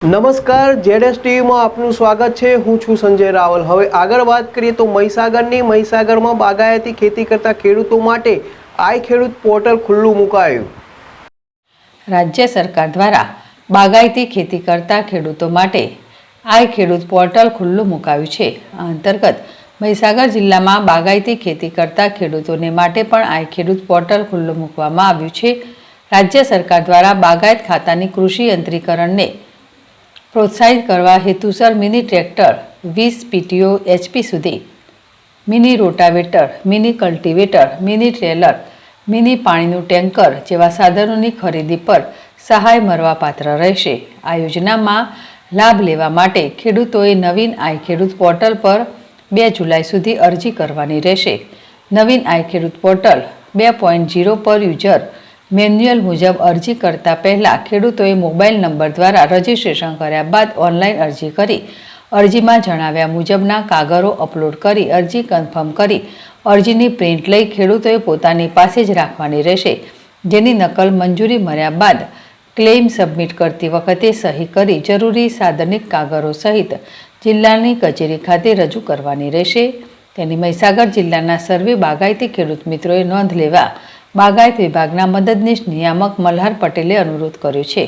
નમસ્કાર, જેડેસ ટીવીમાં આપનું સ્વાગત છે। હું છું સંજય રાવલ। હવે આગળ વાત કરીએ તો મહીસાગરમાં બાગાયતી ખેતી કરતા ખેડૂતો માટે આઈ ખેડૂત પોર્ટલ ખુલ્લું મુકાયું। રાજ્ય સરકાર દ્વારા બાગાયતી ખેતી કરતા ખેડૂતો માટે આઈ ખેડૂત પોર્ટલ ખુલ્લું મુકાયું છે। આ અંતર્ગત મહીસાગર જિલ્લામાં બાગાયતી ખેતી કરતા ખેડૂતોને માટે પણ આઈ ખેડૂત પોર્ટલ ખુલ્લું મૂકવામાં આવ્યું છે। રાજ્ય સરકાર દ્વારા બાગાયત ખાતાની કૃષિ યંત્રીકરણને પ્રોત્સાહિત કરવા હેતુસર મિની ટ્રેક્ટર 20 PTO HP સુધી, mini rotavator, mini cultivator, mini trailer, mini પાણીનું ટેન્કર જેવા સાધનોની ખરીદી પર સહાય મળવાપાત્ર રહેશે। આ યોજનામાં લાભ લેવા માટે ખેડૂતોએ નવીન આઈ ખેડૂત પોર્ટલ પર 2 જુલાઈ સુધી અરજી કરવાની રહેશે। નવીન આઈ ખેડૂત પોર્ટલ 2.0 પર યુઝર મેન્યુઅલ મુજબ અરજી કરતા પહેલા ખેડૂતોએ મોબાઈલ નંબર દ્વારા રજીસ્ટ્રેશન કર્યા બાદ ઓનલાઈન અરજી કરી અરજીમાં જણાવ્યા મુજબના કાગળો અપલોડ કરી અરજી કન્ફર્મ કરી અરજીની પ્રિન્ટ લઈ ખેડૂતોએ પોતાની પાસે જ રાખવાની રહેશે, જેની નકલ મંજૂરી મળ્યા બાદ ક્લેમ સબમિટ કરતી વખતે સહી કરી જરૂરી સાધનિક કાગળો સહિત જિલ્લાની કચેરી ખાતે રજૂ કરવાની રહેશે। તેની મહીસાગર જિલ્લાના સર્વે બાગાયતી ખેડૂત મિત્રોએ નોંધ લેવા બાગાયત વિભાગના મદદનીશ નિયામક મલ્હાર પટેલે અનુરોધ કર્યો છે।